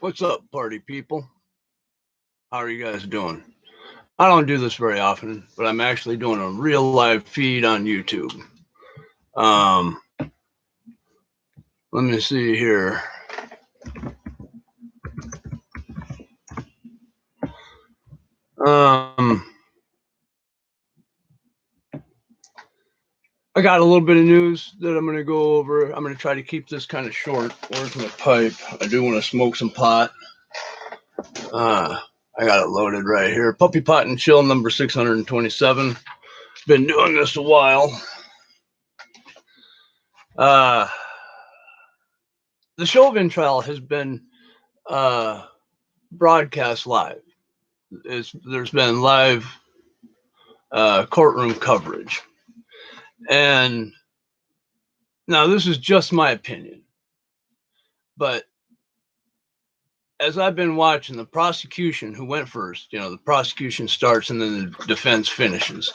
What's up, party people? How are you guys doing? I don't do this very often, but I'm actually doing a real live feed on YouTube. Um, Let me see here. Um, I got a little bit of news that I'm going to go over. I'm going to try to keep this kind of short. Working a pipe. I do want to smoke some pot. I got it loaded right here. Puppy Pot and Chill number 627. Been doing this a while. Uh, the Chauvin trial has been broadcast live. There's been live courtroom coverage. And now this is just my opinion, but as I've been watching the prosecution, who went first, the prosecution starts and then the defense finishes.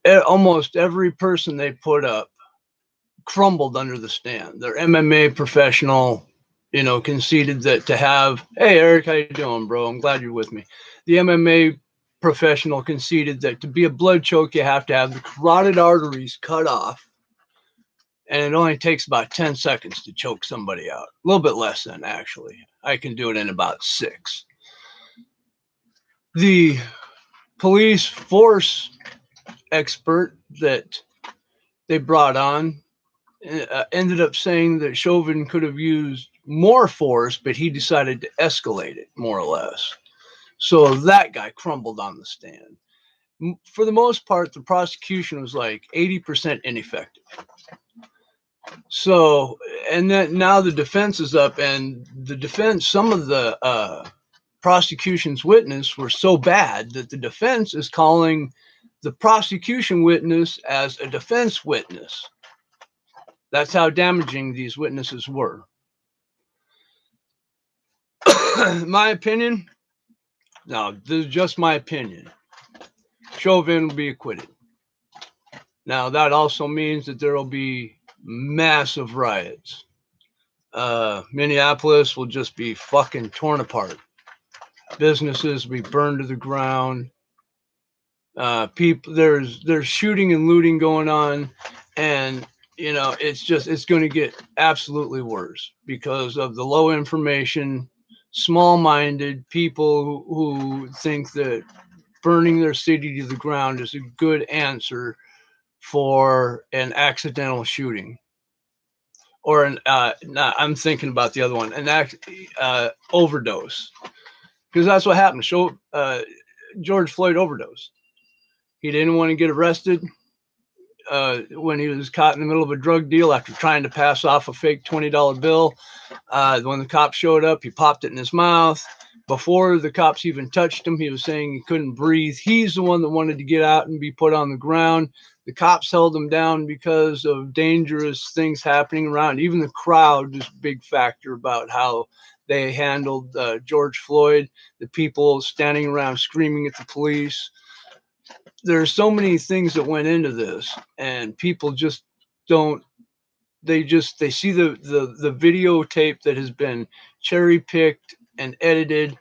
Almost every person they put up crumbled under the stand. Their MMA professional, conceded that to have, hey, Eric, how you doing, bro? I'm glad you're with me. The MMA professional conceded that to be a blood choke, you have to have the carotid arteries cut off. And it only takes about 10 seconds to choke somebody out. A little bit less than, actually. I can do it in about 6. The police force expert that they brought on ended up saying that Chauvin could have used more force, but he decided to escalate it, more or less. So that guy crumbled on the stand. For the most part, the prosecution was like 80% ineffective. So, and then now the defense is up, and the defense, some of the prosecution's witness were so bad that the defense is calling the prosecution witness as a defense witness. That's how damaging these witnesses were. My opinion, no, this is just my opinion. Chauvin will be acquitted. Now, that also means that there will be massive riots. Minneapolis will just be fucking torn apart. Businesses will be burned to the ground. People, there's shooting and looting going on, and it's going to get absolutely worse because of the low information, small-minded people who think that burning their city to the ground is a good answer for an accidental shooting. Or I'm thinking about the other one, overdose, because that's what happened. George Floyd overdosed. He didn't want to get arrested when he was caught in the middle of a drug deal after trying to pass off a fake $20 bill. When the cops showed up, he popped it in his mouth. Before the cops even touched him, he was saying he couldn't breathe. He's the one that wanted to get out and be put on the ground. The cops held him down because of dangerous things happening around. Even the crowd is a big factor about how they handled George Floyd, the people standing around screaming at the police. There's so many things that went into this, and people just don't. They see the videotape that has been cherry picked and edited,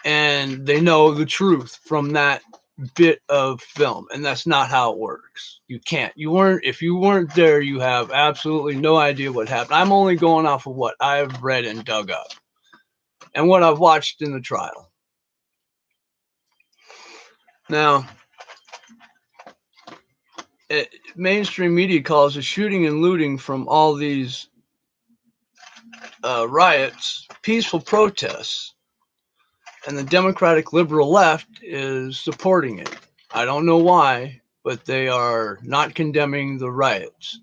and they know the truth from that bit of film, and that's not how it works. If you weren't there, you have absolutely no idea what happened. I'm only going off of what I've read and dug up and what I've watched in the trial. Now, mainstream media calls the shooting and looting from all these riots peaceful protests, and the Democratic liberal left is supporting it. I don't know why, but they are not condemning the riots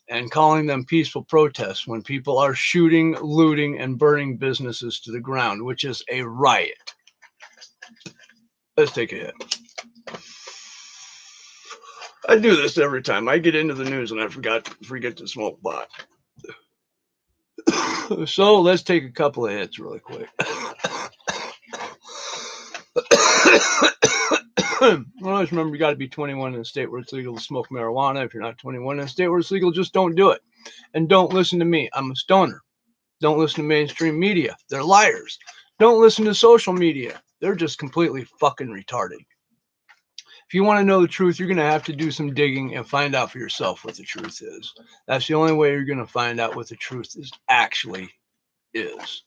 and calling them peaceful protests when people are shooting, looting, and burning businesses to the ground, which is a riot. Let's take a hit. I do this every time. I get into the news and I forget to smoke pot. So let's take a couple of hits really quick. Always remember, you got to be 21 in a state where it's legal to smoke marijuana. If you're not 21 in a state where it's legal, just don't do it. And don't listen to me. I'm a stoner. Don't listen to mainstream media. They're liars. Don't listen to social media. They're just completely fucking retarded. If you want to know the truth, you're going to have to do some digging and find out for yourself what the truth is. That's the only way you're going to find out what the truth is actually is.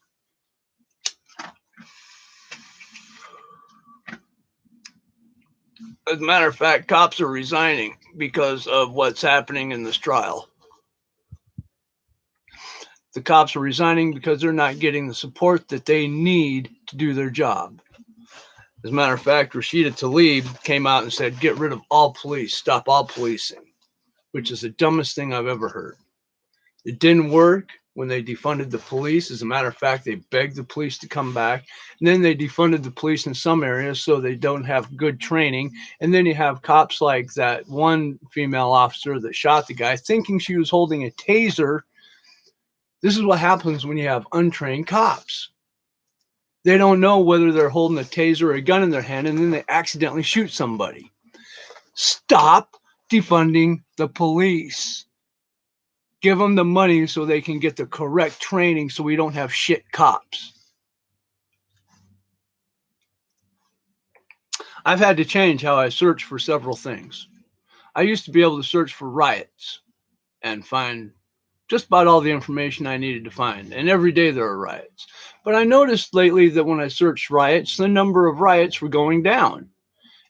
As a matter of fact, cops are resigning because of what's happening in this trial. The cops are resigning because they're not getting the support that they need to do their job. As a matter of fact, Rashida Tlaib came out and said, get rid of all police, stop all policing, which is the dumbest thing I've ever heard. It didn't work when they defunded the police. As a matter of fact, they begged the police to come back. And then they defunded the police in some areas so they don't have good training. And then you have cops like that one female officer that shot the guy thinking she was holding a taser. This is what happens when you have untrained cops. They don't know whether they're holding a taser or a gun in their hand, and then they accidentally shoot somebody. Stop defunding the police. Give them the money so they can get the correct training so we don't have shit cops. I've had to change how I search for several things. I used to be able to search for riots and find just about all the information I needed to find. And every day there are riots. But I noticed lately that when I searched riots, the number of riots were going down.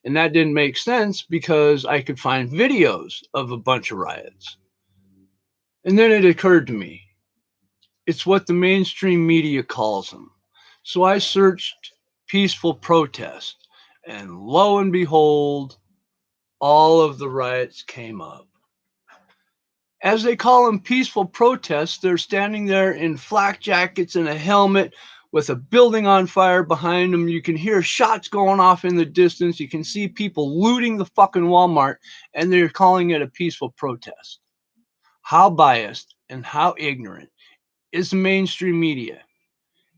And that didn't make sense because I could find videos of a bunch of riots. And then it occurred to me, it's what the mainstream media calls them. So I searched peaceful protest, and lo and behold, all of the riots came up. As they call them peaceful protests, they're standing there in flak jackets and a helmet with a building on fire behind them. You can hear shots going off in the distance. You can see people looting the fucking Walmart, and they're calling it a peaceful protest. How biased and how ignorant is the mainstream media?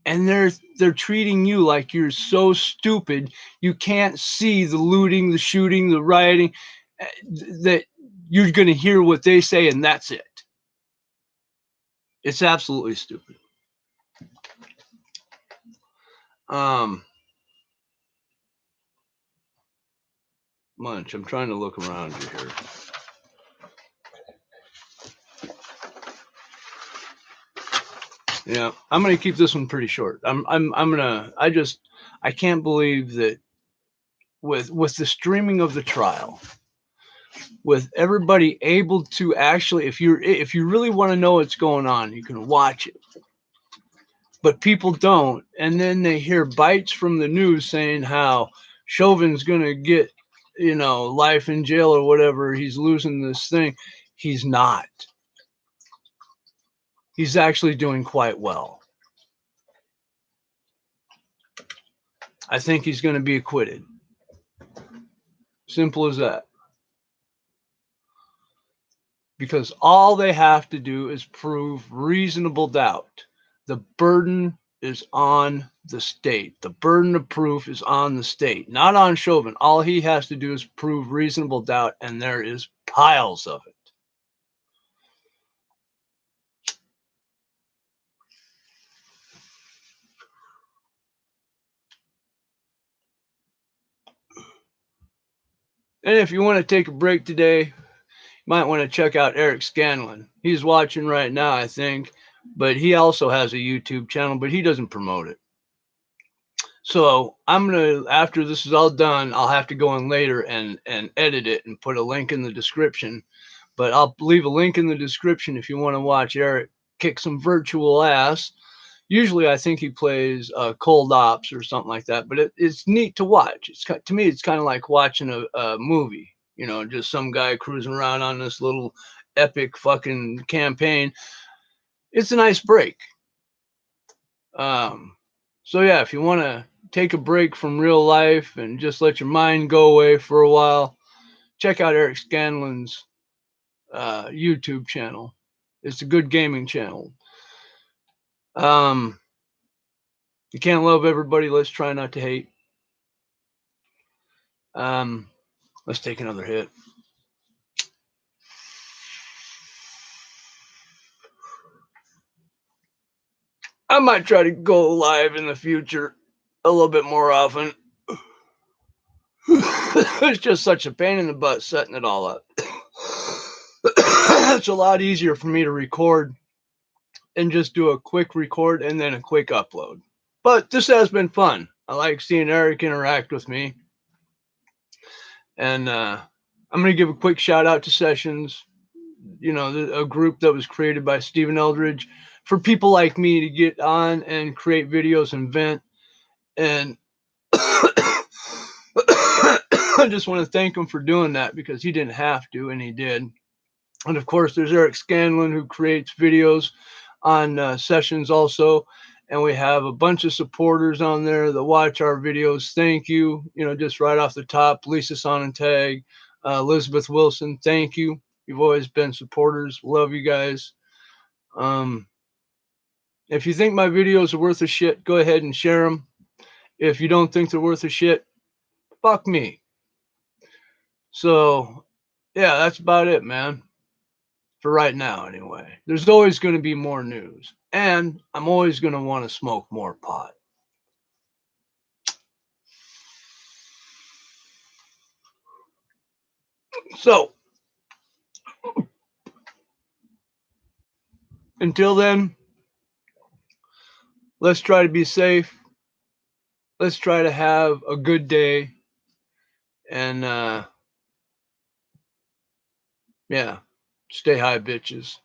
And they're treating you like you're so stupid you can't see the looting, the shooting, the rioting, that you're going to hear what they say and that's it. It's absolutely stupid. Munch, I'm trying to look around you here. Yeah, I'm gonna keep this one pretty short. I can't believe that with the streaming of the trial, with everybody able to actually, if you really want to know what's going on, you can watch it. But people don't, and then they hear bites from the news saying how Chauvin's gonna get, life in jail or whatever. He's losing this thing. He's not. He's actually doing quite well. I think he's going to be acquitted. Simple as that. Because all they have to do is prove reasonable doubt. The burden is on the state. The burden of proof is on the state, not on Chauvin. All he has to do is prove reasonable doubt, and there is piles of it. And if you want to take a break today, you might want to check out Eric Scanlon. He's watching right now, I think, but he also has a YouTube channel, but he doesn't promote it. So I'm going to, after this is all done, I'll have to go in later and edit it and put a link in the description. But I'll leave a link in the description if you want to watch Eric kick some virtual ass. Usually I think he plays Cold Ops or something like that, but it's neat to watch. To me, it's kind of like watching a movie, just some guy cruising around on this little epic fucking campaign. It's a nice break. So yeah, if you want to take a break from real life and just let your mind go away for a while, check out Eric Scanlon's YouTube channel. It's a good gaming channel. You can't love everybody. Let's try not to hate. Let's take another hit. I might try to go live in the future a little bit more often. It's just such a pain in the butt setting it all up. It's a lot easier for me to record and just do a quick record and then a quick upload. But this has been fun. I like seeing Eric interact with me. And I'm going to give a quick shout out to Sessions, you know, a group that was created by Stephen Eldridge for people like me to get on and create videos and vent. And I just want to thank him for doing that because he didn't have to, and he did. And of course, there's Eric Scanlon who creates videos on Sessions also. And we have a bunch of supporters on there that watch our videos. Thank you. You know, just right off the top, Lisa Sonnentag, Elizabeth Wilson, thank you. You've always been supporters. Love you guys. If you think my videos are worth a shit, go ahead and share them. If you don't think they're worth a shit, fuck me. So, yeah, that's about it, man. For right now, anyway. There's always going to be more news. And I'm always going to want to smoke more pot. So, until then, let's try to be safe. Let's try to have a good day. And, yeah, stay high, bitches.